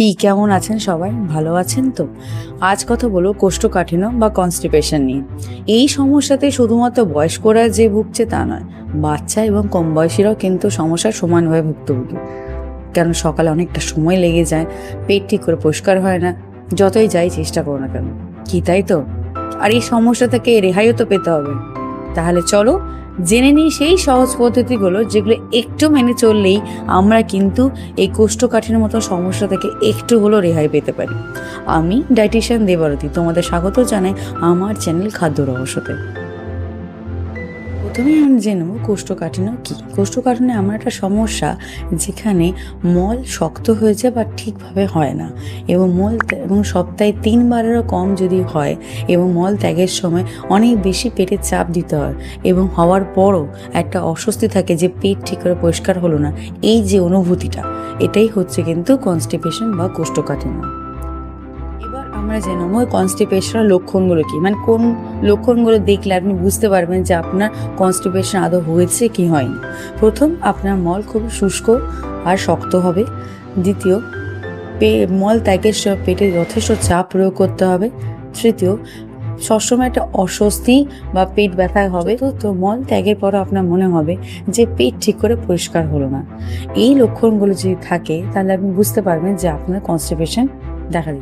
কি কেমন আছেন সবাই? ভালো আছেন তো? আজ কথা বলবো কোষ্ঠকাঠিন্য বা কনস্টিপেশন নিয়ে। এই সমস্যাতে শুধুমাত্র বয়স্করা যে ভুগছে তা নয়, বাচ্চা এবং কম বয়সীরাও কিন্তু সমস্যার সমানভাবে ভুক্তভোগী। কারণ সকালে অনেকটা সময় লেগে যায়, পেট ঠিক করে পরিষ্কার হয় না, যতই যাই চেষ্টা করো না কেন। কি তাই তো? আর এই সমস্যা থেকে রেহাইও তো পেতে হবে। তাহলে চলো জেনে নিই সেই সহজ পদ্ধতিগুলো যেগুলো একটু মেনে চললেই আমরা কিন্তু এই কোষ্ঠকাঠিন্যের মতো সমস্যা থেকে একটু হলেও রেহাই পেতে পারি। আমি ডায়েটিশিয়ান দেবারতী, তোমাদের স্বাগত জানাই আমার চ্যানেল খাদ্য রহস্যতে। প্রথমেই আমি জেনে নেব কোষ্ঠকাঠিন্য কী। কোষ্ঠকাঠিন্য এমন একটা সমস্যা যেখানে মল শক্ত হয়ে যায় বা ঠিকভাবে হয় না, এবং এবং সপ্তাহে 3বারেরও কম যদি হয়, এবং মল ত্যাগের সময় অনেক বেশি পেটে চাপ দিতে হয়, এবং হওয়ার পরও একটা অস্বস্তি থাকে যে পেট ঠিক করে পরিষ্কার হলো না, এই যে অনুভূতিটা, এটাই হচ্ছে কিন্তু কনস্টিপেশন বা কোষ্ঠকাঠিন্য। এবার আমরা জেনে নেবো কনস্টিপেশনের লক্ষণগুলো কি, মানে কোন লক্ষণগুলো দেখলে আপনি বুঝতে পারবেন যে আপনার কনস্টিপেশন আদৌ হয়েছে কি হয়নি। প্রথম, আপনার মল খুব শুষ্ক আর শক্ত হবে। দ্বিতীয়, মল ত্যাগের সময় পেটে যথেষ্ট চাপ প্রয়োগ করতে হবে। তৃতীয়, সবসময় একটা অস্বস্তি বা পেট ব্যথা হবে। তো মল ত্যাগের পরও আপনার মনে হবে যে পেট ঠিক করে পরিষ্কার হলো না। এই লক্ষণগুলো যদি থাকে তাহলে আপনি বুঝতে পারবেন যে আপনার কনস্টিপেশন দেখা দিচ্ছে।